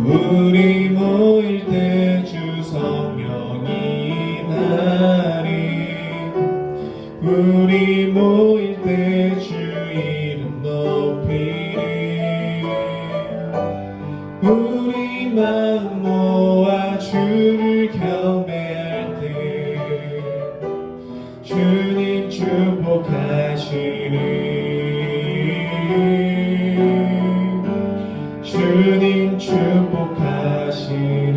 우리 모일 때 주 성령이 임하리. 우리 모일 때 주 이름 높이리. 우리 마음 모아 주를 경배할 때 주님 축복하시리. 주님 축복하시리.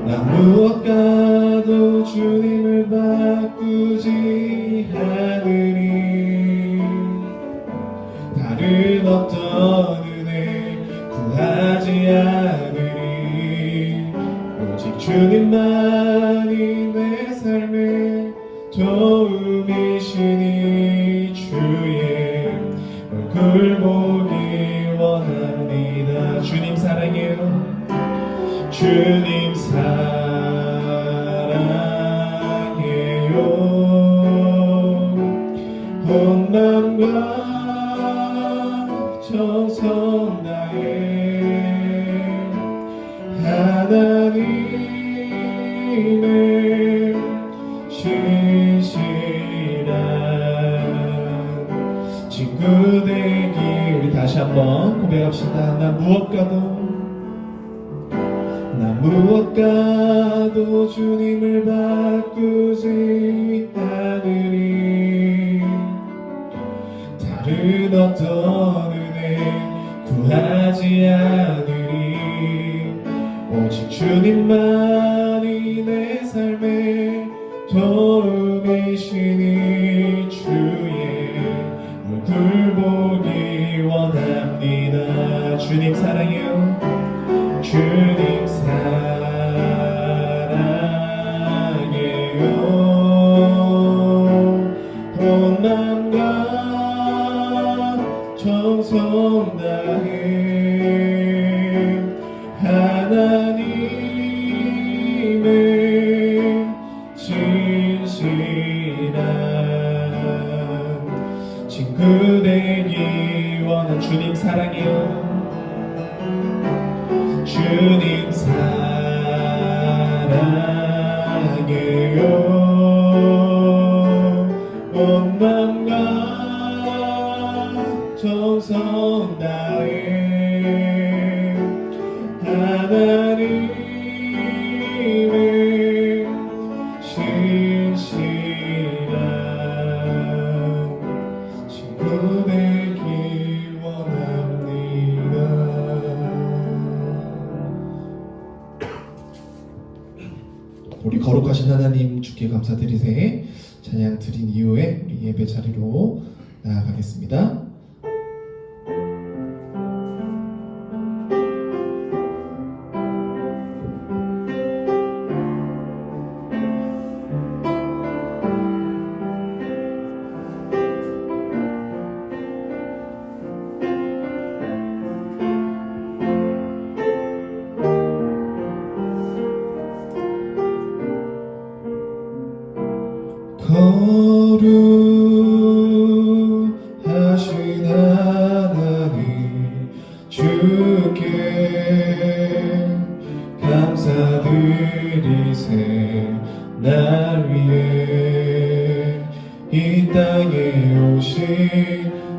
나 무엇과도 주님을 바꾸지 않으리. 다른 어떤 은혜 구하지 않으리. 오직 주님만이 내 삶의 도움이시니 주의 얼굴 보기 원합니다. 주님 사랑해요. 주님 사랑해요. 온 맘과 정성 다해 하나님의 신실한 친구 되기. 우리 다시 한번 고백합시다. 나 무엇과도 주님을 바꾸지 않으리. 다른 어떤 은혜 구하지 않으리. 오직 주님만이 내 삶의 도움이시니 주의 얼굴 보기 원합니다. 주님 사랑해요. 주님 사랑해요. 온 맘과 정성 다해 하나님의 신실한 친구 되기 원한. 주님 사랑해요. 주님 사랑해요. 온 맘과 정성 다해 하나님의 신실한 친구 되기 원합니다. 우리 거룩하신 하나님 주께 감사드리세. 찬양 드린 이후에 우리 예배 자리로 나아가겠습니다. 거룩하신 하나님 주께 감사드리세. 날 위해 이 땅에 오신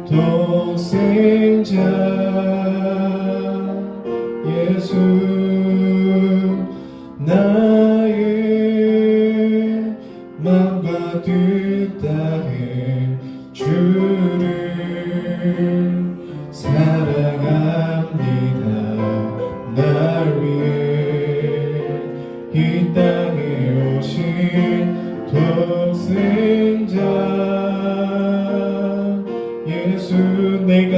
독생자 예수 나의 맘과 뜻 다해 주를 사랑합니다. 날 위해 이 땅에 오신 독생자 예수 내가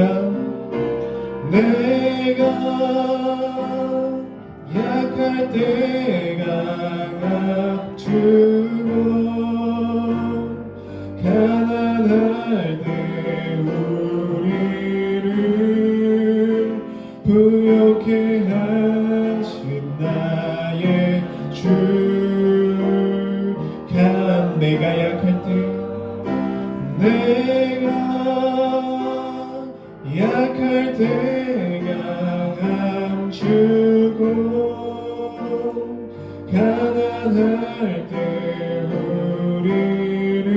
약할 때 강함주고 가난할 때 우리를 부여 약할 때 강함 주고 가난할 때 우리를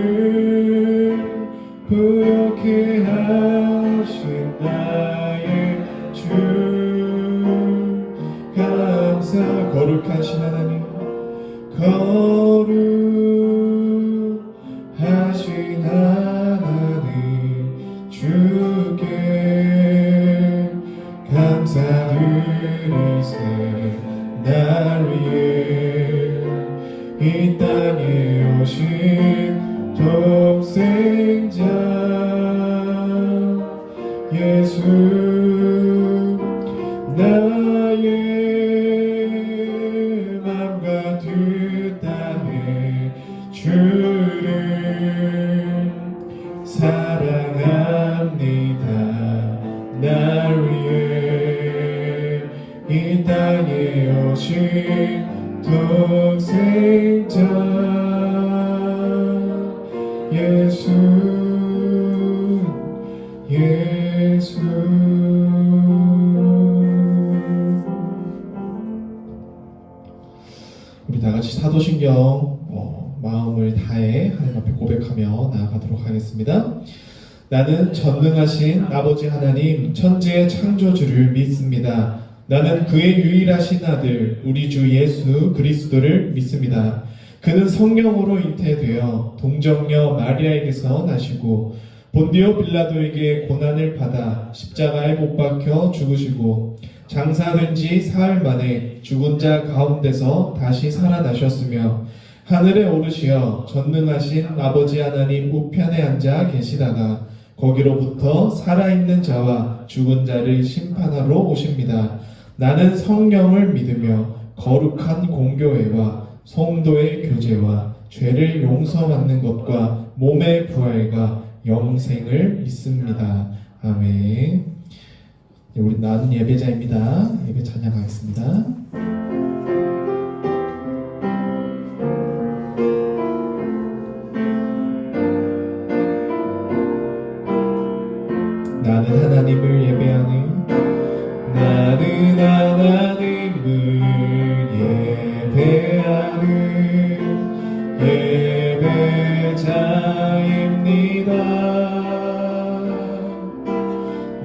부욕해 하신 나의 주 감사 거룩하신 하나님 거룩하신 하나님 주께 감사드리세 날 위해 이 땅에 오신 독생자 예수 나의 맘과 뜻 다해 주를 사랑합니다 날 위해 이 땅에 오신 독생자 예수 예수 우리 다같이 사도신경 마음을 다해 하나님 앞에 고백하며 나아가도록 하겠습니다. 나는 전능하신 아버지 하나님 천지의 창조주를 믿습니다. 나는 그의 유일하신 아들 우리 주 예수 그리스도를 믿습니다. 그는 성령으로 잉태되어 동정녀 마리아에게서 나시고 본디오 빌라도에게 고난을 받아 십자가에 못 박혀 죽으시고 장사된 지 사흘 만에 죽은 자 가운데서 다시 살아나셨으며 하늘에 오르시어 전능하신 아버지 하나님 우편에 앉아 계시다가 거기로부터 살아있는 자와 죽은 자를 심판하러 오십니다. 나는 성령을 믿으며 거룩한 공교회와 성도의 교제와 죄를 용서받는 것과 몸의 부활과 영생을 믿습니다. 아멘. 네, 우리 나는 예배자입니다. 예배 찬양하겠습니다. 나는 하나님을 예배하는 나는 하나님을 예배하는 예배자입니다.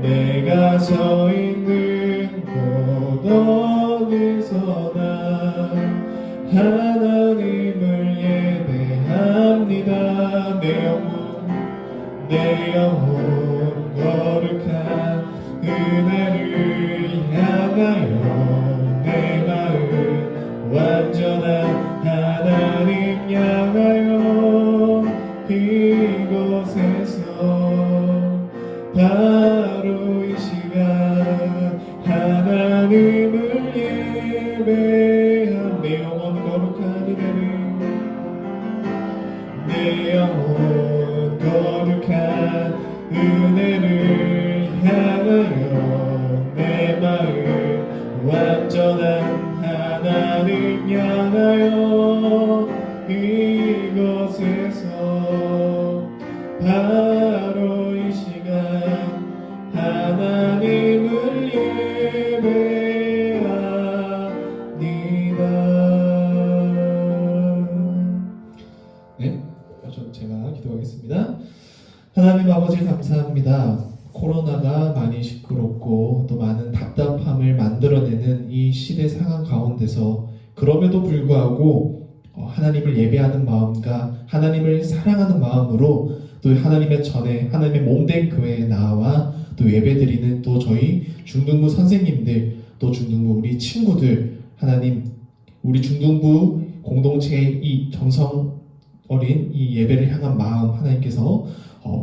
내가 서 있는 곳 어디서나 하나님을 예배합니다. 내 영혼 거룩한 은혜를 향하여 내 마음 완전한 하나님 향하여 이곳에서 바로 이 시간 하나님을 예배한 내 영혼 거룩한 은혜를 내 영혼 거룩한 은혜를 향하여 내 마음 완전한 하나님 향하여 이곳에서 바로 이 시간 하나님을 예배합니다. 네, 제가 기도하겠습니다. 하나님 아버지 감사합니다. 코로나가 많이 시끄럽고 또 많은 답답함을 만들어내는 이 시대 상황 가운데서 그럼에도 불구하고 하나님을 예배하는 마음과 하나님을 사랑하는 마음으로 또 하나님의 전에 하나님의 몸된 교회에 나와 또 예배드리는 또 저희 중등부 선생님들 또 중등부 우리 친구들 하나님 우리 중등부 공동체의 이 정성 어린 이 예배를 향한 마음 하나님께서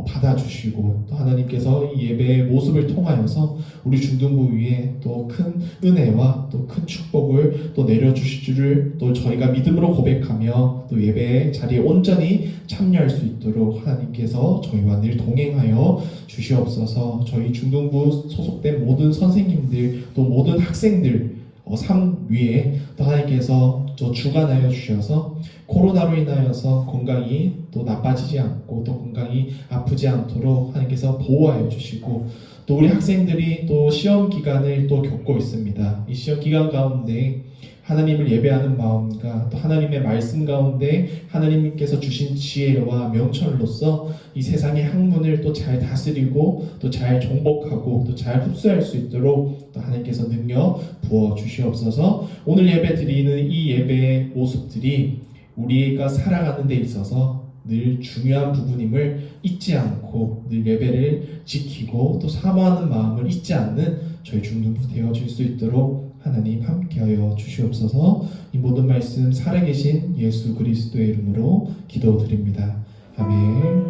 받아주시고 또 하나님께서 이 예배의 모습을 통하여서 우리 중등부 위에 또 큰 은혜와 또 큰 축복을 또 내려주실 줄을 또 저희가 믿음으로 고백하며 또 예배의 자리에 온전히 참여할 수 있도록 하나님께서 저희와 늘 동행하여 주시옵소서. 저희 중등부 소속된 모든 선생님들 또 모든 학생들 삶 위에 또 하나님께서 또 주관하여 주셔서 코로나로 인하여서 건강이 또 나빠지지 않고 또 건강이 아프지 않도록 하나님께서 보호하여 주시고 또 우리 학생들이 또 시험 기간을 또 겪고 있습니다. 이 시험 기간 가운데 하나님을 예배하는 마음과 또 하나님의 말씀 가운데 하나님께서 주신 지혜와 명철로서 이 세상의 학문을 또 잘 다스리고 또 잘 정복하고 또 잘 흡수할 수 있도록 또 하나님께서 능력 부어 주시옵소서. 오늘 예배 드리는 이 예배의 모습들이 우리가 살아가는 데 있어서 늘 중요한 부분임을 잊지 않고 늘 예배를 지키고 또 사모하는 마음을 잊지 않는 저희 중등부 되어질 수 있도록 하나님 함께하여 주시옵소서. 이 모든 말씀 살아계신 예수 그리스도의 이름으로 기도드립니다. 아멘.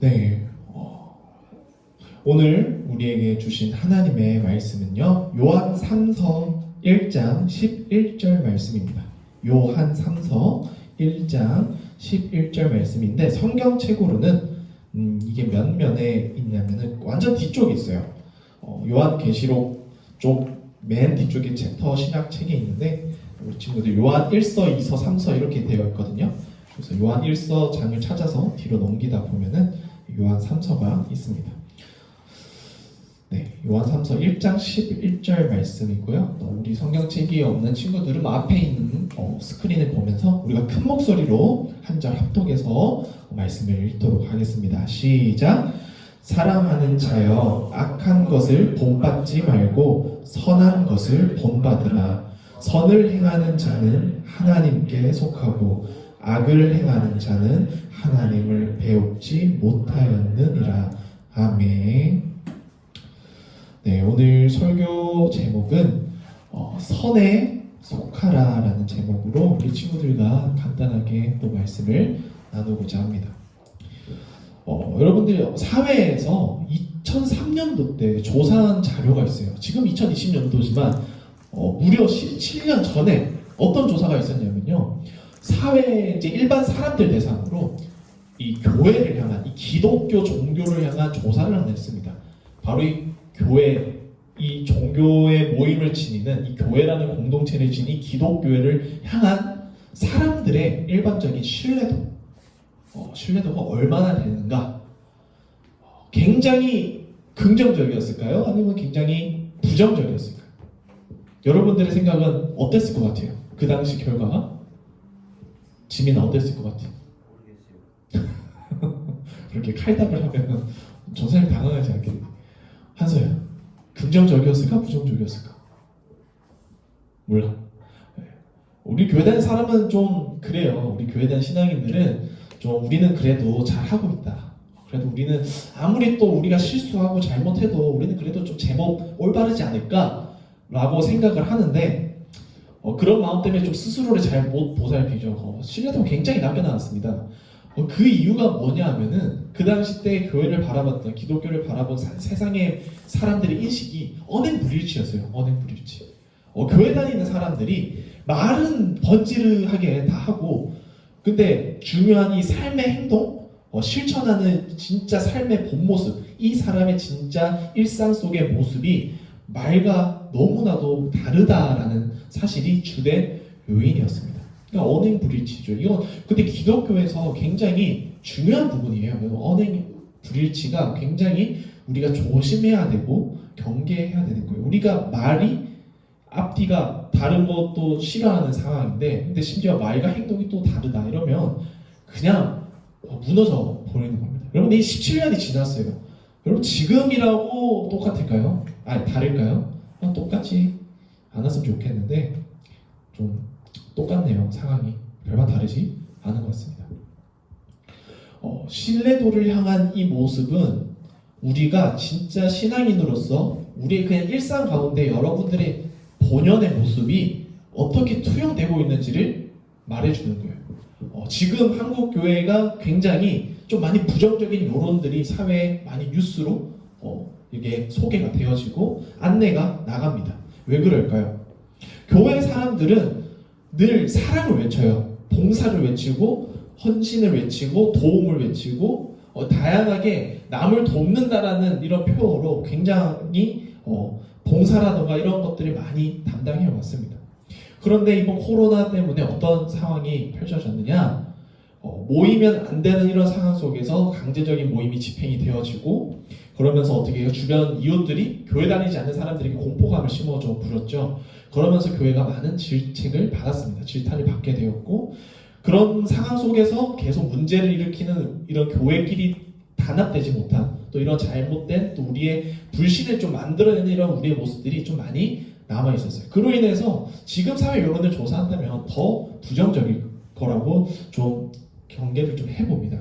네, 오늘 우리에게 주신 하나님의 말씀은요, 요한 3서 1장 11절 말씀입니다. 요한 3서 1장 11절 말씀인데 성경책으로는 이게 몇 면에 있냐면은 완전 뒤쪽에 있어요. 요한계시록 쪽 맨 뒤쪽에 챕터 신약책에 있는데 우리 친구들 요한 1서, 2서, 3서 이렇게 되어 있거든요. 그래서 요한 1서 장을 찾아서 뒤로 넘기다 보면은 요한 3서가 있습니다. 네, 요한 3서 1장 11절 말씀이고요. 우리 성경책이 없는 친구들은 앞에 있는 스크린을 보면서 우리가 큰 목소리로 한 절 합독해서 말씀을 읽도록 하겠습니다. 시작! 사랑하는 자여, 악한 것을 본받지 말고 선한 것을 본받으라. 선을 행하는 자는 하나님께 속하고 악을 행하는 자는 하나님을 배웁지 못하였느니라. 아멘. 네, 오늘 설교 제목은 선에 속하라 라는 제목으로 우리 친구들과 간단하게 또 말씀을 나누고자 합니다. 여러분들 사회에서 2003년도 때 조사한 자료가 있어요. 지금 2020년도지만 무려 17년 전에 어떤 조사가 있었냐면요, 사회 이제 일반 사람들 대상으로 이 교회를 향한, 이 기독교 종교를 향한 조사를 하나 했습니다. 바로 이 교회, 이 종교의 모임을 지니는 이 교회라는 공동체를 지닌 기독교회를 향한 사람들의 일반적인 신뢰도가 얼마나 되는가? 굉장히 긍정적이었을까요? 아니면 굉장히 부정적이었을까요? 여러분들의 생각은 어땠을 것 같아요? 그 당시 결과가? 지민은 어땠을 것 같아요? 그렇게 칼답을 하면 조사를 당황하지 않겠니? 한서야, 긍정적이었을까? 부정적이었을까? 몰라. 우리 교회 다니는 사람은 좀 그래요. 우리 교회 다니는 신앙인들은 좀 우리는 그래도 잘하고 있다. 그래도 우리는 아무리 또 우리가 실수하고 잘못해도 우리는 그래도 좀 제법 올바르지 않을까? 라고 생각을 하는데 그런 마음 때문에 좀 스스로를 잘 못 보살피죠. 신뢰도가 굉장히 낮게 나왔습니다. 그 이유가 뭐냐 하면은 그 당시 때 교회를 바라봤던, 기독교를 바라본 세상의 사람들의 인식이 언행불일치였어요. 언행불일치. 교회 다니는 사람들이 말은 번지르하게 다 하고, 근데 중요한 이 삶의 행동, 실천하는 진짜 삶의 본 모습, 이 사람의 진짜 일상 속의 모습이 말과 너무나도 다르다라는 사실이 주된 요인이었습니다. 그러니까 언행불일치죠. 이건 근데 기독교에서 굉장히 중요한 부분이에요. 언행불일치가 굉장히 우리가 조심해야 되고 경계해야 되는 거예요. 우리가 말이 앞뒤가 다른 것도 싫어하는 상황인데, 근데 심지어 말과 행동이 또 다르다 이러면 그냥 무너져 버리는 겁니다. 여러분, 이 17년이 지났어요. 여러분, 지금이라고 똑같을까요? 아니, 다를까요? 똑같지 않았으면 좋겠는데 좀 똑같네요. 상황이 별반 다르지 않은 것 같습니다. 신뢰도를 향한 이 모습은 우리가 진짜 신앙인으로서 우리의 그냥 일상 가운데 여러분들의 본연의 모습이 어떻게 투영되고 있는지를 말해주는 거예요. 지금 한국 교회가 굉장히 좀 많이 부정적인 여론들이 사회에 많이 뉴스로 이게 소개가 되어지고 안내가 나갑니다. 왜 그럴까요? 교회 사람들은 늘 사랑을 외쳐요. 봉사를 외치고 헌신을 외치고 도움을 외치고 다양하게 남을 돕는다라는 이런 표어로 굉장히 봉사라든가 이런 것들을 많이 담당해 왔습니다. 그런데 이번 코로나 때문에 어떤 상황이 펼쳐졌느냐? 모이면 안 되는 이런 상황 속에서 강제적인 모임이 집행이 되어지고, 그러면서 어떻게 해요? 주변 이웃들이 교회 다니지 않는 사람들에게 공포감을 심어줘 부렸죠. 그러면서 교회가 많은 질책을 받았습니다. 질타를 받게 되었고, 그런 상황 속에서 계속 문제를 일으키는 이런 교회끼리 단합되지 못한, 또 이런 잘못된, 또 우리의 불신을 좀 만들어내는 이런 우리의 모습들이 좀 많이 남아 있었어요. 그로 인해서 지금 사회 여론을 조사한다면 더 부정적일 거라고 좀 경계를 좀 해봅니다.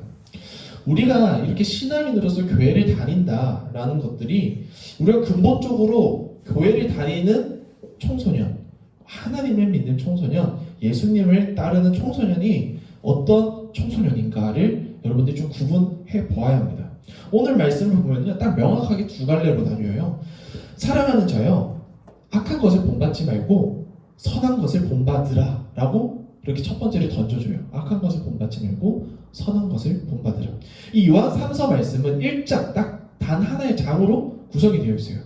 우리가 이렇게 신앙인으로서 교회를 다닌다라는 것들이, 우리가 근본적으로 교회를 다니는 청소년, 하나님을 믿는 청소년, 예수님을 따르는 청소년이 어떤 청소년인가를 여러분들이 좀 구분해 보아야 합니다. 오늘 말씀을 보면요, 딱 명확하게 두 갈래로 나뉘어요. 사랑하는 자요, 악한 것을 본받지 말고 선한 것을 본받으라 라고 이렇게 첫 번째를 던져줘요. 악한 것을 본받지 말고 선한 것을 본받으라. 이 요한 3서 말씀은 1장 딱 단 하나의 장으로 구성이 되어 있어요.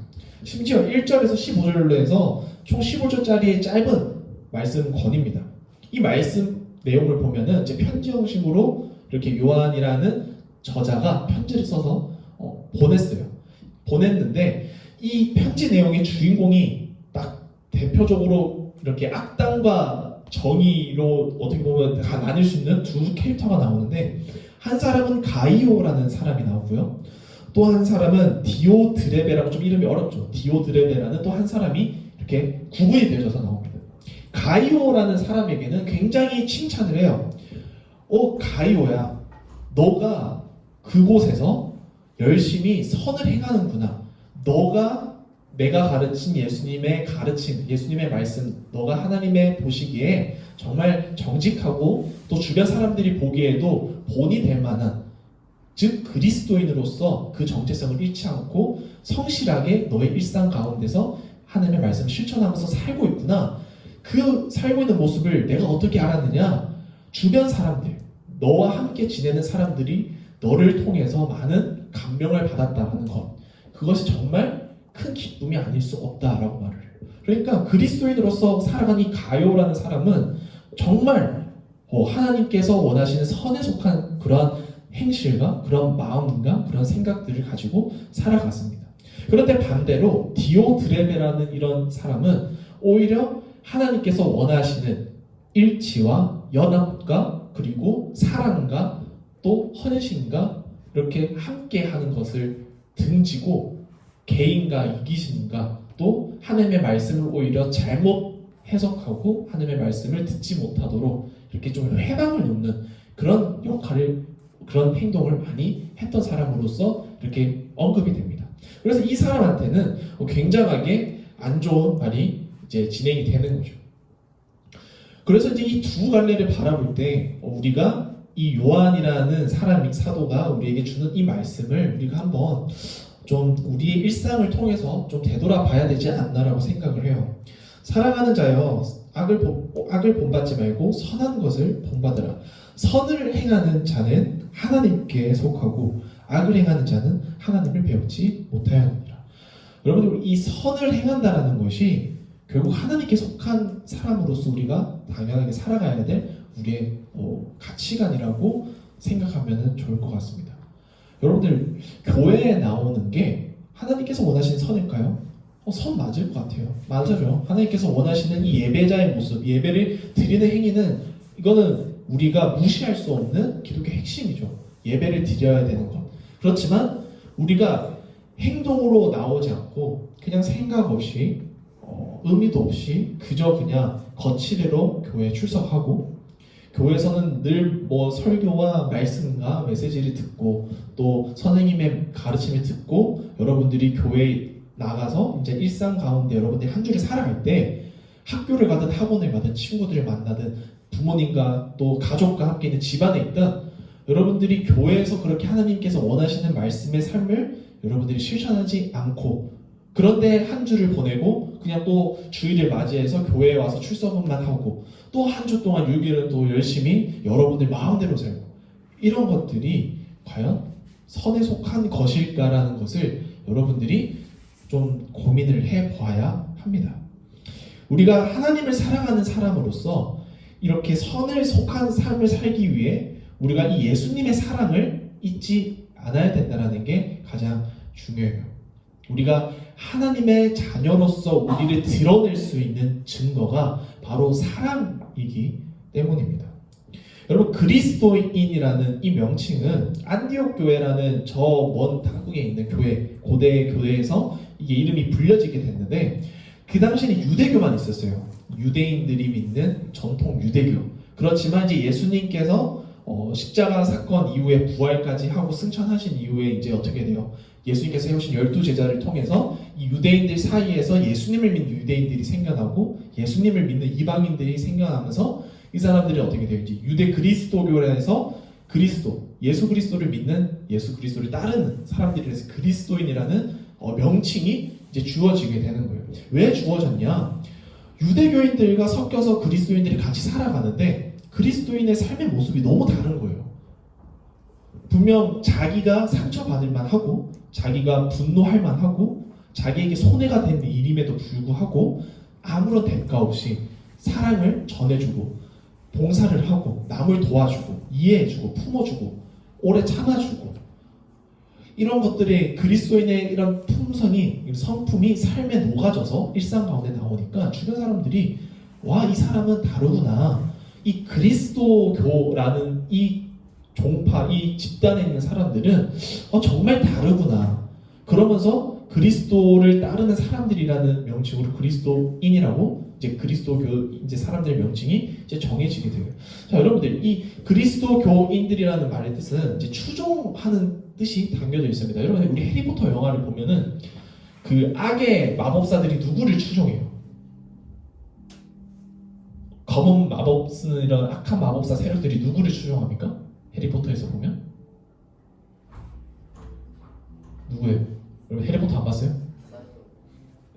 심지어 1절에서 15절로 해서 총 15절짜리의 짧은 말씀권입니다. 이 말씀 내용을 보면은 이제 편지 형식으로 이렇게 요한이라는 저자가 편지를 써서 보냈어요. 보냈는데 이 편지 내용의 주인공이 딱 대표적으로 이렇게 악당과 정의로 어떻게 보면 다 나뉠 수 있는 두 캐릭터가 나오는데, 한 사람은 가이오라는 사람이 나오고요. 또 한 사람은 디오드레베라고, 좀 이름이 어렵죠. 디오드레베라는 또 한 사람이 이렇게 구분이 되어져서 나옵니다. 가이오라는 사람에게는 굉장히 칭찬을 해요. 가이오야, 너가 그곳에서 열심히 선을 행하는구나. 내가 가르친 예수님의 가르침, 예수님의 말씀, 너가 하나님의 보시기에 정말 정직하고 또 주변 사람들이 보기에도 본이 될 만한, 즉 그리스도인으로서 그 정체성을 잃지 않고 성실하게 너의 일상 가운데서 하나님의 말씀을 실천하면서 살고 있구나. 그 살고 있는 모습을 내가 어떻게 알았느냐? 주변 사람들, 너와 함께 지내는 사람들이 너를 통해서 많은 감명을 받았다는 것, 그것이 정말 큰 기쁨이 아닐 수 없다라고 말을 해요. 그러니까 그리스도인으로서 살아가는 이 가요라는 사람은 정말 하나님께서 원하시는 선에 속한 그러한 행실과 그런 마음과 그런 생각들을 가지고 살아갔습니다. 그런데 반대로 디오드레베라는 이런 사람은 오히려 하나님께서 원하시는 일치와 연합과 그리고 사랑과 또 헌신과 이렇게 함께하는 것을 등지고, 개인과 이기심과 또 하나님의 말씀을 오히려 잘못 해석하고 하나님의 말씀을 듣지 못하도록 이렇게 좀 회방을 놓는 그런 역할을, 그런 행동을 많이 했던 사람으로서 이렇게 언급이 됩니다. 그래서 이 사람한테는 굉장하게 안 좋은 말이 이제 진행이 되는 거죠. 그래서 이제 이 두 갈래를 바라볼 때 우리가 이 요한이라는 사도가 우리에게 주는 이 말씀을 우리가 한번 좀 우리의 일상을 통해서 좀 되돌아봐야 되지 않나라고 생각을 해요. 사랑하는 자여, 악을 본받지 말고 선한 것을 본받으라. 선을 행하는 자는 하나님께 속하고 악을 행하는 자는 하나님을 배우지 못하여 합니다. 여러분들, 이 선을 행한다라는 것이 결국 하나님께 속한 사람으로서 우리가 당연하게 살아가야 될 우리의 가치관이라고 생각하면 좋을 것 같습니다. 여러분들, 교회에 나오는 게 하나님께서 원하시는 선일까요? 선 맞을 것 같아요. 맞아요. 하나님께서 원하시는 이 예배자의 모습, 예배를 드리는 행위는, 이거는 우리가 무시할 수 없는 기독교의 핵심이죠. 예배를 드려야 되는 것. 그렇지만 우리가 행동으로 나오지 않고 그냥 생각 없이 의미도 없이 그저 그냥 거치대로 교회에 출석하고, 교회에서는 늘 설교와 말씀과 메시지를 듣고 또 선생님의 가르침을 듣고, 여러분들이 교회에 나가서 이제 일상 가운데 여러분들이 한 주를 살아갈 때, 학교를 가든 학원을 가든 친구들을 만나든 부모님과 또 가족과 함께 있는 집안에 있든, 여러분들이 교회에서 그렇게 하나님께서 원하시는 말씀의 삶을 여러분들이 실천하지 않고, 그런데 한 주를 보내고 그냥 또 주일을 맞이해서 교회에 와서 출석만 하고, 또 한 주 동안 6일은 또 열심히 여러분들 마음대로 살고, 이런 것들이 과연 선에 속한 것일까라는 것을 여러분들이 좀 고민을 해봐야 합니다. 우리가 하나님을 사랑하는 사람으로서 이렇게 선을 속한 삶을 살기 위해 우리가 이 예수님의 사랑을 잊지 않아야 된다는 게 가장 중요해요. 우리가 하나님의 자녀로서 우리를 드러낼 수 있는 증거가 바로 사랑이기 때문입니다. 여러분, 그리스도인이라는 이 명칭은 안디옥 교회라는 저 먼 당국에 있는 교회, 고대 교회에서 이게 이름이 불려지게 됐는데, 그 당시에는 유대교만 있었어요. 유대인들이 믿는 전통 유대교. 그렇지만 이제 예수님께서 십자가 사건 이후에 부활까지 하고 승천하신 이후에 이제 어떻게 돼요? 예수님께서 세우신 12제자를 통해서 이 유대인들 사이에서 예수님을 믿는 유대인들이 생겨나고 예수님을 믿는 이방인들이 생겨나면서 이 사람들이 어떻게 돼요? 이제 유대 그리스도교에서 그리스도, 예수 그리스도를 믿는, 예수 그리스도를 따르는 사람들이라서 그리스도인이라는 명칭이 이제 주어지게 되는 거예요. 왜 주어졌냐? 유대교인들과 섞여서 그리스도인들이 같이 살아가는데 그리스도인의 삶의 모습이 너무 다른 거예요. 분명 자기가 상처받을 만하고 자기가 분노할 만하고 자기에게 손해가 되는 일임에도 불구하고 아무런 대가 없이 사랑을 전해주고 봉사를 하고 남을 도와주고 이해해주고 품어주고 오래 참아주고 이런 것들이 그리스도인의 이런 품성이, 성품이 삶에 녹아져서 일상 가운데 나오니까 주변 사람들이 와, 이 사람은 다르구나. 이 그리스도교라는 이 종파, 이 집단에 있는 사람들은 정말 다르구나. 그러면서 그리스도를 따르는 사람들이라는 명칭으로 그리스도인이라고 이제 그리스도교 이제 사람들의 명칭이 이제 정해지게 돼요. 자, 여러분들, 이 그리스도교인들이라는 말의 뜻은 이제 추종하는 뜻이 담겨져 있습니다. 여러분, 우리 해리포터 영화를 보면은 그 악의 마법사들이 누구를 추종해요? 검은 마법 쓰는 이런 악한 마법사 세력들이 누구를 추종합니까? 해리포터에서 보면 누구예요? 여러분 해리포터 안 봤어요?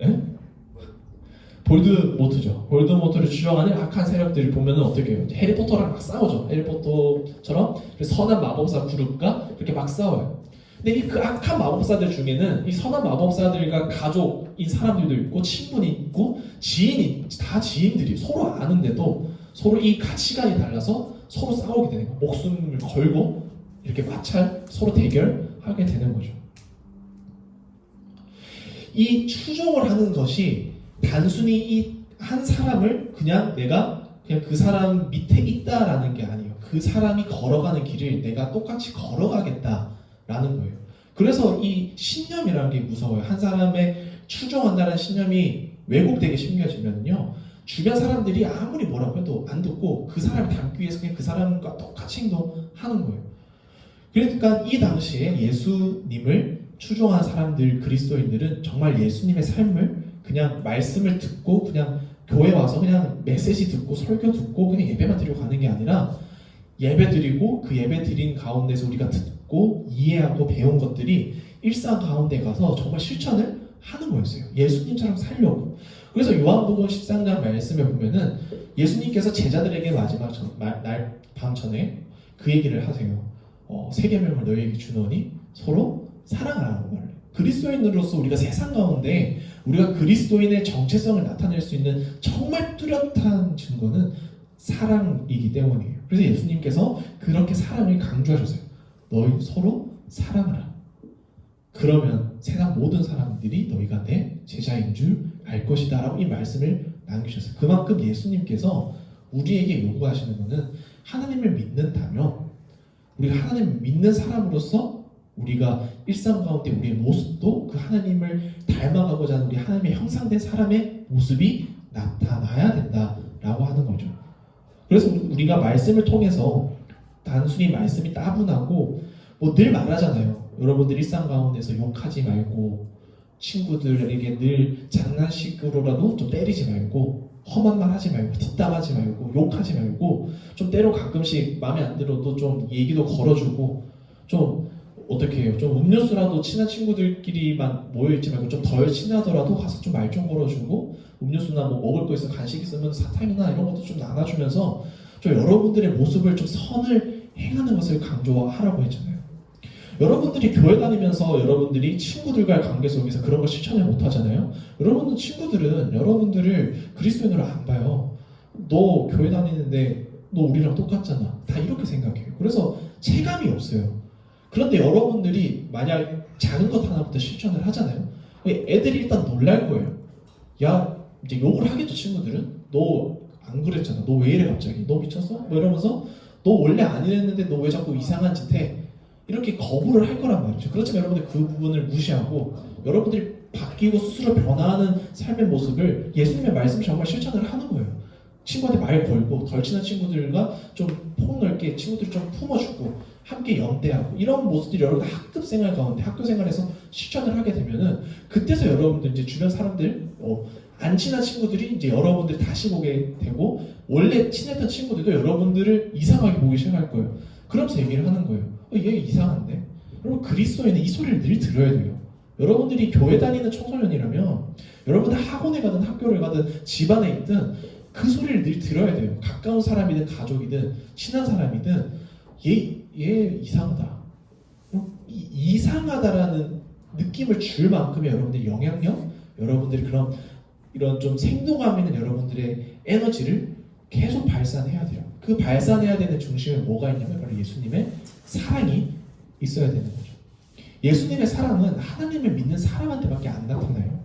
예? 볼드모트죠. 볼드모트를 추종하는 악한 세력들을 보면은 어떻게 해요? 해리포터랑 막 싸우죠. 해리포터처럼 선한 마법사 그룹과 그렇게 막 싸워요. 근데 이 그 악한 마법사들 중에는 이 선한 마법사들과 가족인 사람들도 있고 친분이 있고 지인이 다 지인들이 서로 아는데도 서로 이 가치관이 달라서 서로 싸우게 되는 거예요. 목숨을 걸고 이렇게 마찰, 서로 대결하게 되는 거죠. 이 추종을 하는 것이 단순히 이 한 사람을 그냥 내가 그냥 그 사람 밑에 있다라는 게 아니에요. 그 사람이 걸어가는 길을 내가 똑같이 걸어가겠다라는 거예요. 그래서 이 신념이라는 게 무서워요. 한 사람의 추종한다는 신념이 왜곡되게 심겨지면요, 주변 사람들이 아무리 뭐라고 해도 안 듣고 그 사람을 닮기 위해서 그냥 그 사람과 똑같이 행동하는 거예요. 그러니까 이 당시에 예수님을 추종한 사람들, 그리스도인들은 정말 예수님의 삶을 그냥 말씀을 듣고 그냥 교회 와서 그냥 메시지 듣고 설교 듣고 그냥 예배만 드리고 가는 게 아니라 예배 드리고 그 예배 드린 가운데서 우리가 듣고 이해하고 배운 것들이 일상 가운데 가서 정말 실천을 하는 거였어요. 예수님처럼 살려고. 그래서 요한복음 13장 말씀에 보면은 예수님께서 제자들에게 마지막 날 밤 전에 그 얘기를 하세요. 세 계명을 너희에게 주노니 서로 사랑하라고 말해요. 그리스도인으로서 우리가 세상 가운데 우리가 그리스도인의 정체성을 나타낼 수 있는 정말 뚜렷한 증거는 사랑이기 때문이에요. 그래서 예수님께서 그렇게 사랑을 강조하셨어요. 너희 서로 사랑하라. 그러면 세상 모든 사람들이 너희가 내 제자인 줄 알 것이다 라고 이 말씀을 남기셨어요. 그만큼 예수님께서 우리에게 요구하시는 것은 하나님을 믿는다면 우리가 하나님을 믿는 사람으로서 우리가 일상 가운데 우리의 모습도 그 하나님을 닮아가고자 하는 우리 하나님의 형상된 사람의 모습이 나타나야 된다라고 하는 거죠. 그래서 우리가 말씀을 통해서 단순히 말씀이 따분하고 뭐 늘 말하잖아요. 여러분들 일상 가운데서 욕하지 말고 친구들에게 늘 장난식으로라도 좀 때리지 말고 험한 말 하지 말고 뒷담하지 말고 욕하지 말고 좀 때로 가끔씩 마음에 안 들어도 좀 얘기도 걸어주고 좀 어떻게 해요? 좀 음료수라도 친한 친구들끼리만 모여있지 말고 좀 덜 친하더라도 가서 좀 말 좀 걸어주고 음료수나 뭐 먹을 거 있으면 간식 있으면 사탕이나 이런 것도 좀 나눠주면서 좀 여러분들의 모습을 좀 선을 행하는 것을 강조하라고 했잖아요. 여러분들이 교회 다니면서 여러분들이 친구들과의 관계 속에서 그런 걸 실천을 못 하잖아요. 여러분들 친구들은 여러분들을 그리스도인으로 안 봐요. 너 교회 다니는데 너 우리랑 똑같잖아. 다 이렇게 생각해요. 그래서 체감이 없어요. 그런데 여러분들이 만약 작은 것 하나부터 실천을 하잖아요. 애들이 일단 놀랄 거예요. 야, 이제 욕을 하겠죠, 친구들은. 너 안 그랬잖아. 너 왜 이래 갑자기? 너 미쳤어? 뭐 이러면서 너 원래 안 이랬는데 너 왜 자꾸 이상한 짓 해? 이렇게 거부를 할 거란 말이죠. 그렇지만 여러분들 그 부분을 무시하고 여러분들이 바뀌고 스스로 변화하는 삶의 모습을 예수님의 말씀 정말 실천을 하는 거예요. 친구한테 말 걸고 덜 친한 친구들과 좀 폭넓게 친구들 좀 품어주고 함께 연대하고 이런 모습들이 여러분들 학급 생활 가운데 학교 생활에서 실천을 하게 되면은 그때서 여러분들 이제 주변 사람들 안 친한 친구들이 이제 여러분들 다시 보게 되고 원래 친했던 친구들도 여러분들을 이상하게 보기 시작할 거예요. 그러면서 얘기를 하는 거예요. 얘 이상한데? 여러분 그리스도인은 이 소리를 늘 들어야 돼요. 여러분들이 교회 다니는 청소년이라면 여러분들 학원에 가든 학교를 가든 집안에 있든 그 소리를 늘 들어야 돼요. 가까운 사람이든 가족이든 친한 사람이든 얘 이상하다. 이상하다라는 느낌을 줄 만큼의 여러분들의 영향력, 여러분들이 이런 좀 생동감 있는 여러분들의 에너지를 계속 발산해야 돼요. 그 발산해야 되는 중심에 뭐가 있냐면 바로 예수님의 사랑이 있어야 되는 거죠. 예수님의 사랑은 하나님을 믿는 사람한테밖에 안 나타나요.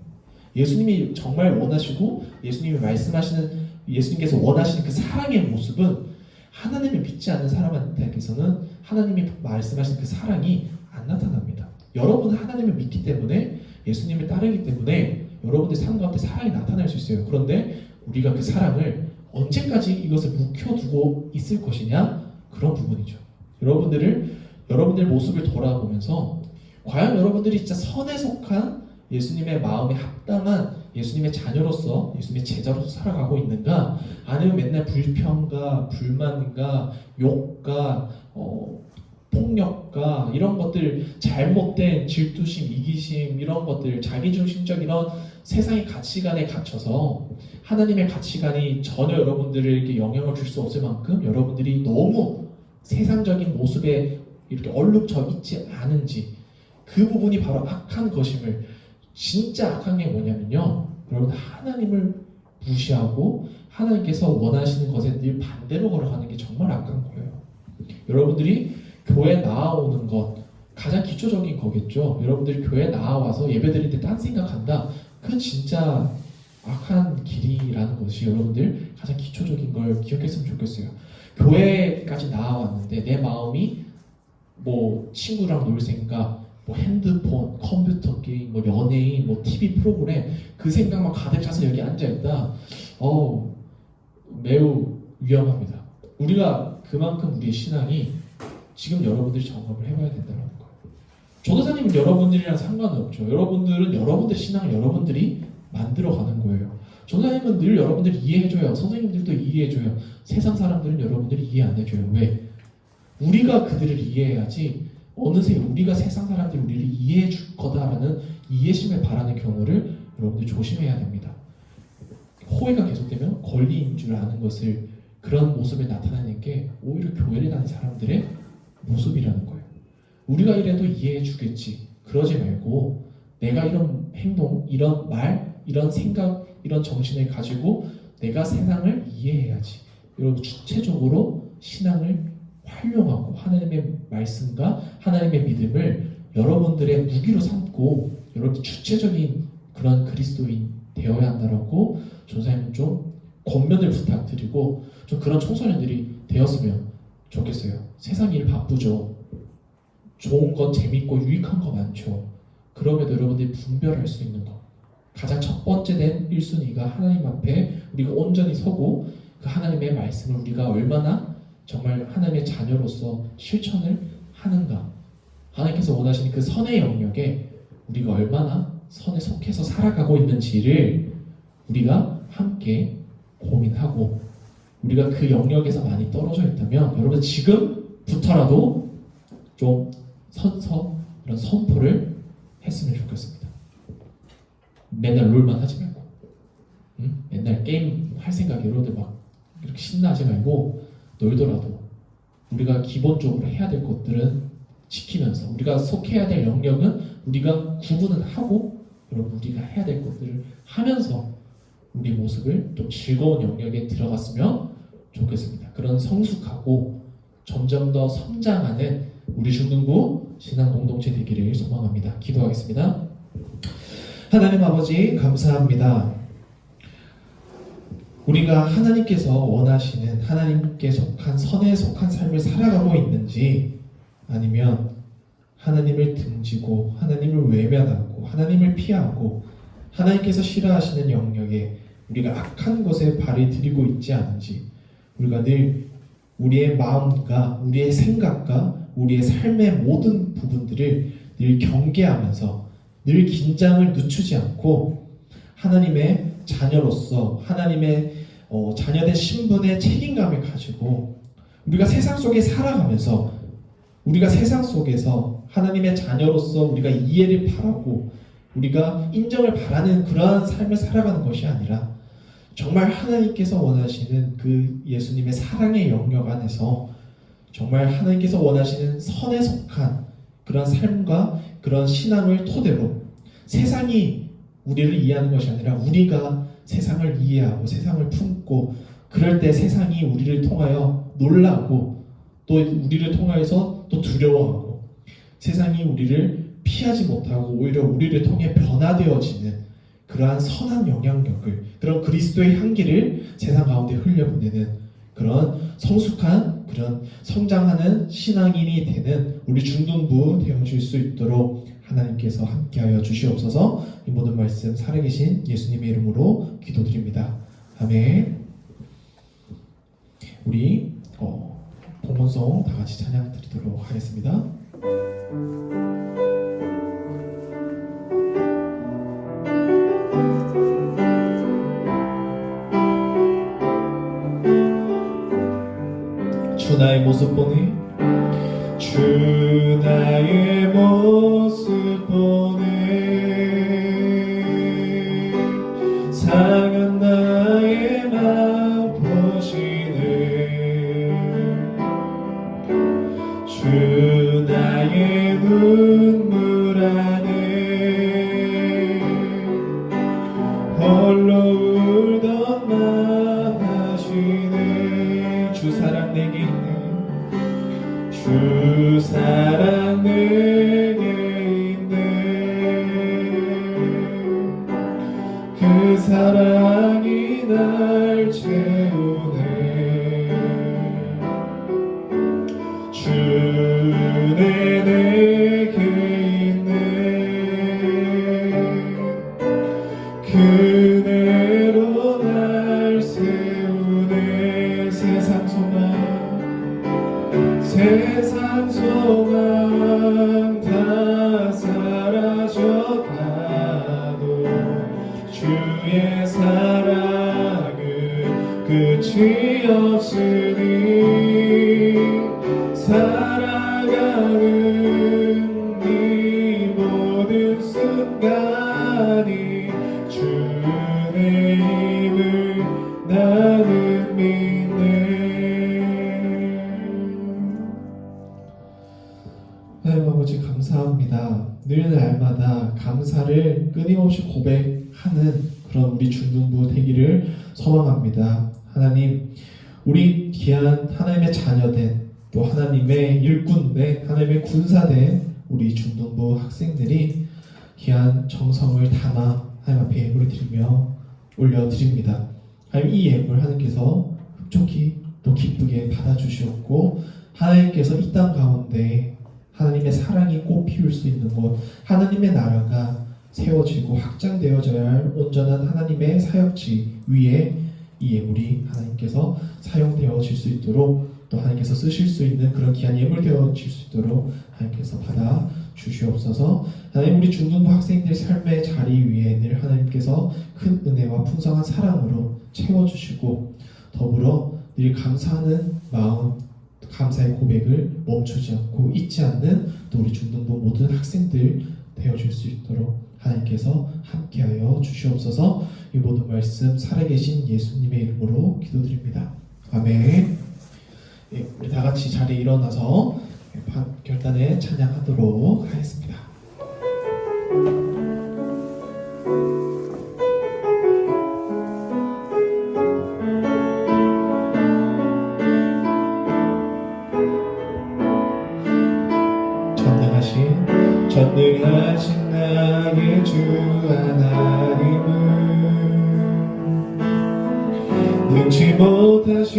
예수님이 정말 원하시고 예수님께서 원하시는 그 사랑의 모습은 하나님을 믿지 않는 사람한테서는 하나님이 말씀하신 그 사랑이 안 나타납니다. 여러분은 하나님을 믿기 때문에 예수님을 따르기 때문에 여러분들 삶 가운데 사랑이 나타날 수 있어요. 그런데 우리가 그 사랑을 언제까지 이것을 묵혀두고 있을 것이냐? 그런 부분이죠. 여러분들 모습을 돌아보면서 과연 여러분들이 진짜 선에 속한 예수님의 마음에 합당한 예수님의 자녀로서 예수님의 제자로서 살아가고 있는가? 아니면 맨날 불평과 불만과 욕과 폭력과 이런 것들, 잘못된 질투심, 이기심 이런 것들, 자기중심적 이런 세상의 가치관에 갇혀서 하나님의 가치관이 전혀 여러분들에게 영향을 줄 수 없을 만큼 여러분들이 너무 세상적인 모습에 이렇게 얼룩져 있지 않은지, 그 부분이 바로 악한 것임을, 진짜 악한 게 뭐냐면요, 여러분 하나님을 무시하고 하나님께서 원하시는 것에 늘 반대로 걸어가는 게 정말 악한 거예요. 여러분들이 교회 나와오는 것, 가장 기초적인 거겠죠. 여러분들이 교회 나와서 예배드릴 때 딴 생각한다, 그건 진짜 악한 길이라는 것이 여러분들 가장 기초적인 걸 기억했으면 좋겠어요. 교회까지 나와왔는데 내 마음이 뭐 친구랑 놀 생각, 뭐 핸드폰, 컴퓨터 게임, 뭐 연예인, 뭐 TV 프로그램, 그 생각만 가득 차서 여기 앉아있다. 매우 위험합니다. 우리가 그만큼 우리의 신앙이 지금 여러분들이 점검을 해봐야 된다는 거예요. 전도사님은 여러분들이랑 상관은 없죠. 여러분들은 여러분들 신앙을 여러분들이 만들어가는 거예요. 전도사님은 늘 여러분들이 이해해줘요. 선생님들도 이해해줘요. 세상 사람들은 여러분들이 이해 안 해줘요. 왜? 우리가 그들을 이해해야지 어느새 우리가 세상 사람들이 우리를 이해해 줄 거다라는 이해심을 바라는 경우를 여러분들 조심해야 됩니다. 호의가 계속되면 권리인 줄 아는 것을, 그런 모습을 나타내는 게 오히려 교회를 다니는 사람들의 모습이라는 거예요. 우리가 이래도 이해해 주겠지, 그러지 말고 내가 이런 행동, 이런 말, 이런 생각, 이런 정신을 가지고 내가 세상을 이해해야지. 여러분 주체적으로 신앙을 활용하고 하나님의 말씀과 하나님의 믿음을 여러분들의 무기로 삼고 여러분 주체적인 그런 그리스도인 되어야 한다라고 전사님은 좀 권면을 부탁드리고, 좀 그런 청소년들이 되었으면 좋겠어요. 세상 일 바쁘죠. 좋은 거 재밌고 유익한 거 많죠. 그럼에도 여러분들이 분별할 수 있는 것, 가장 첫 번째 된 1순위가 하나님 앞에 우리가 온전히 서고 그 하나님의 말씀을 우리가 얼마나 정말 하나님의 자녀로서 실천을 하는가, 하나님께서 원하시는 그 선의 영역에 우리가 얼마나 선에 속해서 살아가고 있는지를 우리가 함께 고민하고, 우리가 그 영역에서 많이 떨어져 있다면 여러분 지금부터라도 좀 선서 이런 선포를 했으면 좋겠습니다. 맨날 롤만 하지 말고, 맨날 게임 할 생각 여러분들 막 이렇게 신나지 말고, 놀더라도 우리가 기본적으로 해야 될 것들은 지키면서 우리가 속해야 될 영역은 우리가 구분은 하고 여러분 우리가 해야 될 것들을 하면서 우리 모습을 좀 즐거운 영역에 들어갔으면 좋겠습니다. 그런 성숙하고 점점 더 성장하는 우리 중등부 신앙 공동체 되기를 소망합니다. 기도하겠습니다. 하나님 아버지 감사합니다. 우리가 하나님께서 원하시는 하나님께 속한 선에 속한 삶을 살아가고 있는지 아니면 하나님을 등지고 하나님을 외면하고 하나님을 피하고 하나님께서 싫어하시는 영역에 우리가 악한 것에 발을 들이고 있지 않은지 우리가 늘 우리의 마음과 우리의 생각과 우리의 삶의 모든 부분들을 늘 경계하면서 늘 긴장을 늦추지 않고 하나님의 자녀로서 하나님의 자녀된 신분의 책임감을 가지고 우리가 세상 속에 살아가면서 우리가 세상 속에서 하나님의 자녀로서 우리가 이해를 바라고 우리가 인정을 바라는 그러한 삶을 살아가는 것이 아니라 정말 하나님께서 원하시는 그 예수님의 사랑의 영역 안에서 정말 하나님께서 원하시는 선에 속한 그런 삶과 그런 신앙을 토대로 세상이 우리를 이해하는 것이 아니라 우리가 세상을 이해하고 세상을 품고 그럴 때 세상이 우리를 통하여 놀라고 또 우리를 통하여서 또 두려워하고 세상이 우리를 피하지 못하고 오히려 우리를 통해 변화되어지는 그러한 선한 영향력을 그런 그리스도의 향기를 세상 가운데 흘려보내는 그런 성숙한 그런 성장하는 신앙인이 되는 우리 중등부 되어줄 수 있도록 하나님께서 함께하여 주시옵소서. 이 모든 말씀 살아계신 예수님의 이름으로 기도드립니다. 아멘. 우리 봉헌송 다 같이 찬양 드리도록 하겠습니다. 주 나의 모습 보네 주 나의 모습 보네 상한 나의 마음 보시네 주 나의 눈물 안에 홀로 울던 나 하시네 주 사랑 내게 있네 주 사랑 내게 있네 그 사랑이 날 채우네 주 내게 있네 그대로 날 세우네 세상 소망 다 사라져가도 주의 사랑은 끝이 없으니 살아가는 이 모든 순간이 주의 힘을 나는 믿네. 하나님 아버지 감사합니다. 늘 날마다 감사를 끊임없이 고백하는 그런 우리 중등부 되기를 소망합니다. 하나님, 우리 귀한 하나님의 자녀된 또 하나님의 일꾼된 하나님의 군사된 우리 중등부 학생들이 귀한 정성을 담아 하나님 앞에 예물을 드리며 올려드립니다. 하나님, 이 예물 하나님께서 흡족히 또 기쁘게 받아주시옵고 하나님께서 이 땅 가운데 하나님의 사랑이 꽃 피울 수 있는 곳, 하나님의 나라가 세워지고 확장되어져야 할 온전한 하나님의 사역지 위에 이 예물이 하나님께서 사용되어질 수 있도록 또 하나님께서 쓰실 수 있는 그런 귀한 예물 되어질 수 있도록 하나님께서 받아 주시옵소서. 하나님, 우리 중등부 학생들 삶의 자리 위에 늘 하나님께서 큰 은혜와 풍성한 사랑으로 채워주시고 더불어 늘 감사하는 마음, 감사의 고백을 멈추지 않고 잊지 않는 또 우리 중등부 모든 학생들 되어줄 수 있도록 하나님께서 함께하여 주시옵소서. 이 모든 말씀 살아계신 예수님의 이름으로 기도드립니다. 아멘. 예, 우리 다 같이 자리에 일어나서 결단에 찬양하도록 하겠습니다. 전능하신 나의 주 하나님은 능치 못하실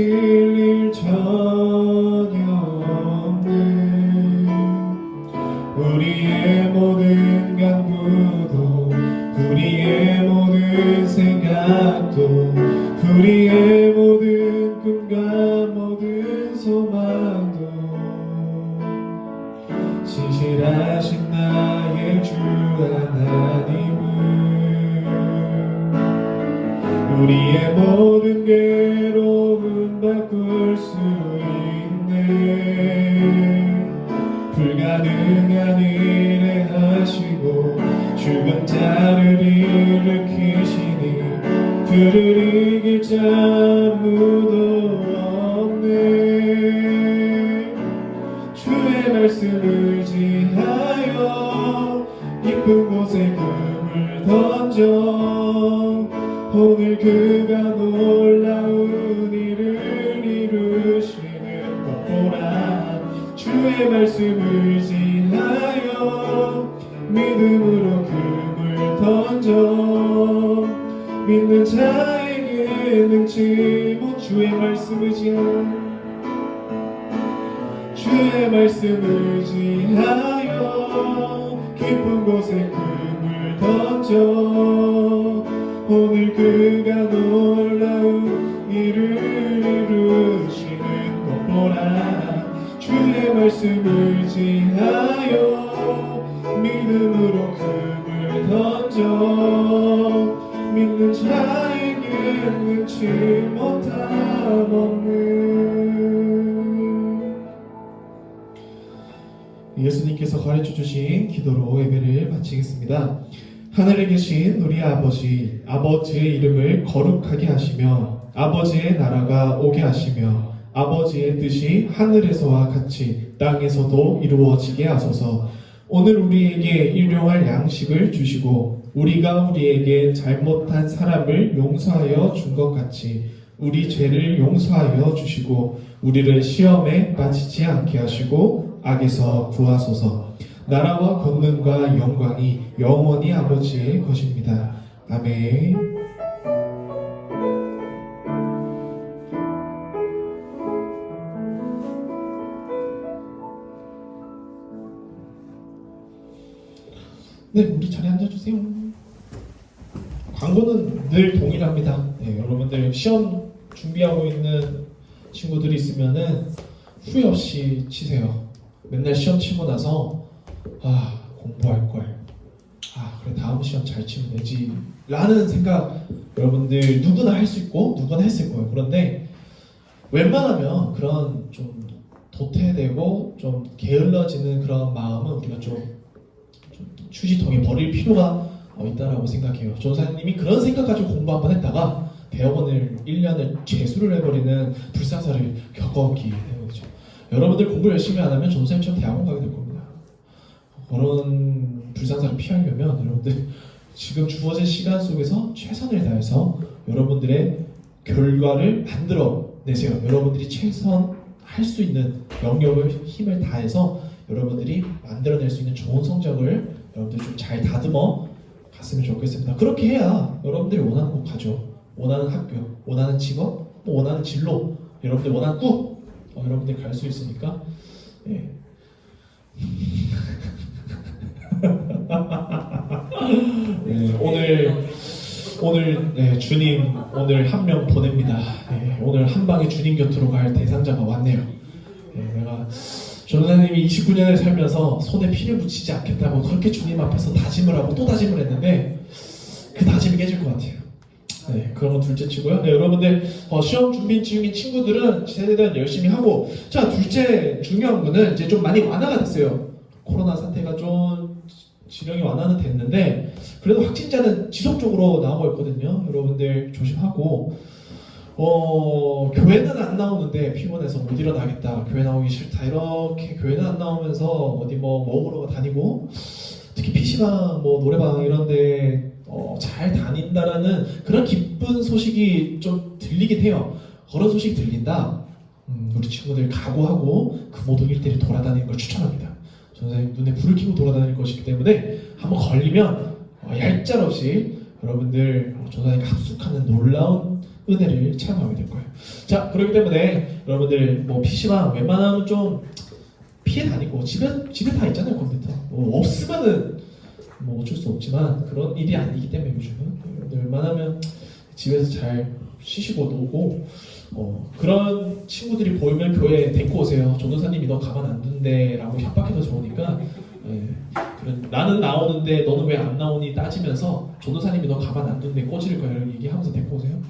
일 전혀 없는 우리의 모든 간구도 우리의 모든 생각도 우리의 모든 꿈과 모든 소망도 신실하신 나의 주 하나님은 우리의 모든 괴로움 바꿀 수 있네. 불가능한 일에 하시고 죽은 자를 일으키시니 그를 이길 자 아무도 없네. 주의 말씀을 의지하여 깊은 곳에 금을 던져 오늘 그가 놀라운 일을 이루시는 것 보라. 주의 말씀을 의지하여 믿음으로 금을 던져 믿는 자에게 능치 못 주의 말씀 의지하여 주의 말씀을 의지하여 깊은 곳에 금을 던져 오늘 그가 놀라운 일을 이루시는 것 보라. 주의 말씀을 의지하여 믿음으로 금을 던져 믿는 자에게 능치 못함 없는. 예수님께서 가르쳐 주신 기도로 예배를 마치겠습니다. 하늘에 계신 우리 아버지, 아버지의 이름을 거룩하게 하시며 아버지의 나라가 오게 하시며 아버지의 뜻이 하늘에서와 같이 땅에서도 이루어지게 하소서. 오늘 우리에게 일용할 양식을 주시고 우리가 우리에게 잘못한 사람을 용서하여 준 것 같이 우리 죄를 용서하여 주시고 우리를 시험에 빠지지 않게 하시고 악에서 구하소서. 나라와 권능과 영광이 영원히 아버지의 것입니다. 아멘. 네, 우리 자리에 앉아주세요. 광고는 늘 동일합니다. 네, 여러분들 시험 준비하고 있는 친구들이 있으면은 후회 없이 치세요. 맨날 시험 치고 나서 공부할 걸. 그래 다음 시험 잘 치면 되지. 라는 생각 여러분들 누구나 할 수 있고 누구나 했을 거예요. 그런데 웬만하면 그런 좀 도태되고 좀 게을러지는 그런 마음은 우리가 좀 휴지통에 버릴 필요가 있다라고 생각해요. 전사님이 그런 생각 가지고 공부 한번 했다가 대학원을 1년을 재수를 해버리는 불상사를 겪었기 때문이죠. 여러분들 공부 열심히 안 하면 전사님처럼 대학원 가게 될 겁니다. 그런 불상사를 피하려면 여러분들 지금 주어진 시간 속에서 최선을 다해서 여러분들의 결과를 만들어내세요. 여러분들이 최선할 수 있는 영역을 힘을 다해서 여러분들이 만들어낼 수 있는 좋은 성적을 여러분들이 좀 잘 다듬어 갔으면 좋겠습니다. 그렇게 해야 여러분들이 원하는 곳 가죠. 원하는 학교, 원하는 직업, 또 원하는 진로, 여러분들 원하는 꿈 여러분들이 갈 수 있으니까 네. 네, 오늘 네, 주님 오늘 한 명 보냅니다. 네, 오늘 한 방에 주님 곁으로 갈 대상자가 왔네요. 네, 내가 전사님이 29년을 살면서 손에 피를 묻히지 않겠다고 그렇게 주님 앞에서 다짐을 하고 또 다짐을 했는데 그 다짐이 깨질 것 같아요. 네, 그런 건 둘째 치고요. 네, 여러분들 시험 준비 중인 친구들은 최대한 열심히 하고, 자 둘째 중요한 거는 이제 좀 많이 완화가 됐어요. 코로나 사태가 좀 진영이 완화는 됐는데 그래도 확진자는 지속적으로 나오고 있거든요. 여러분들 조심하고 교회는 안 나오는데 피곤해서 못 일어나겠다, 교회 나오기 싫다, 이렇게 교회는 안 나오면서 어디 뭐 먹으러 다니고, 특히 PC방, 뭐 노래방 이런데 잘 다닌다라는 그런 기쁜 소식이 좀 들리긴 해요. 그런 소식이 들린다. 우리 친구들 각오하고 그 모든 일들이 돌아다니는 걸 추천합니다. 선생님 눈에 불을 켜고 돌아다닐 것이기 때문에 한번 걸리면 얄짤없이 여러분들 전사님과 합숙하는 놀라운 은혜를 체험하게 될 거예요. 자, 그렇기 때문에 여러분들 뭐 PC방 웬만하면 좀 피해 다니고, 집에 다 있잖아요, 컴퓨터. 뭐 없으면은 뭐 어쩔 수 없지만 그런 일이 아니기 때문에 요즘은 여러분들 웬만하면 집에서 잘 쉬시고 노고, 그런 친구들이 보이면 교회에 데리고 오세요. 전도사님이 너 가만 안 둔대 라고 협박해도 좋으니까, 나는 나오는데 너는 왜 안 나오니 따지면서 전도사님이 너 가만 안 둔대 꼬지를 거야 이렇게 얘기하면서 데리고 오세요.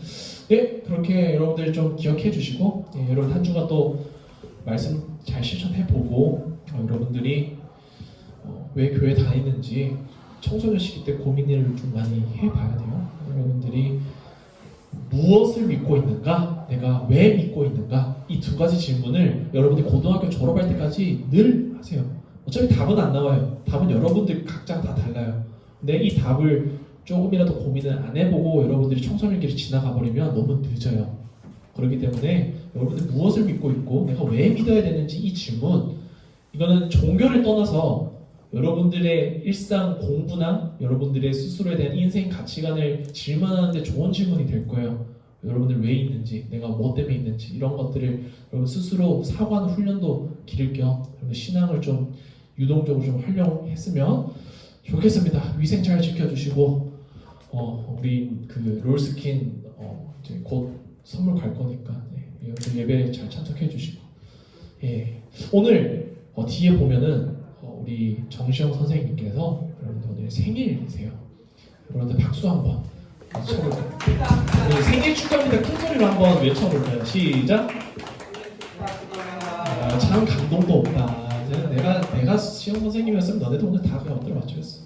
네, 그렇게 여러분들 좀 기억해 주시고, 여러분 한 주간 또 말씀 잘 실천해보고, 여러분들이 왜 교회 다니는지 청소년 시기 때 고민을 좀 많이 해봐야 돼요. 여러분들이 무엇을 믿고 있는가, 내가 왜 믿고 있는가, 이 두 가지 질문을 여러분이 고등학교 졸업할 때까지 늘 하세요. 어차피 답은 안 나와요. 답은 여러분들 각자 다 달라요. 근데 이 답을 조금이라도 고민을 안 해보고 여러분들이 청소년기를 지나가 버리면 너무 늦어요. 그렇기 때문에 여러분들 무엇을 믿고 있고 내가 왜 믿어야 되는지, 이 질문, 이거는 종교를 떠나서 여러분들의 일상 공부나 여러분들의 스스로에 대한 인생 가치관을 질문하는데 좋은 질문이 될 거예요. 여러분들 왜 있는지, 내가 뭐 때문에 있는지, 이런 것들을 여러분 스스로 사고하는 훈련도 기를 겸 여러분 신앙을 좀 유동적으로 좀 활용했으면 좋겠습니다. 위생 잘 지켜주시고, 우리 그 롤스킨 이제 곧 선물 갈 거니까 여러분 예배 잘 참석해 주시고, 오늘 뒤에 보면은 우리 정시영 선생님께서 여러분들 오늘 생일이세요. 여러분들 박수 한번 쳐볼까요? 생일 축하합니다. 큰 소리로 한번 외쳐볼까요? 시작. 참 감동도 없다. 내가 시영 선생님이었으면 너네도 오늘 다 그냥 엎드려 맞추겠어.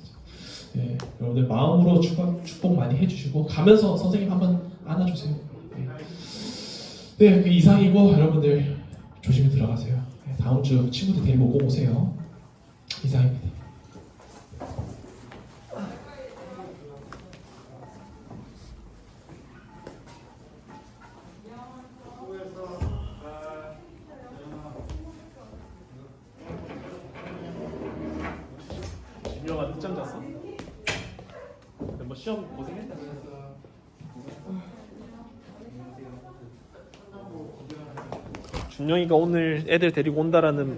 여러분들 마음으로 축복 많이 해주시고, 가면서 선생님 한번 안아주세요. 그 이상이고 여러분들 조심히 들어가세요. 다음 주 친구들 데리고 꼭 오세요. 이상입니다. 준영아 늦잠 잤어? 뭐 시험 고생했다. 준영이가 오늘 애들 데리고 온다라는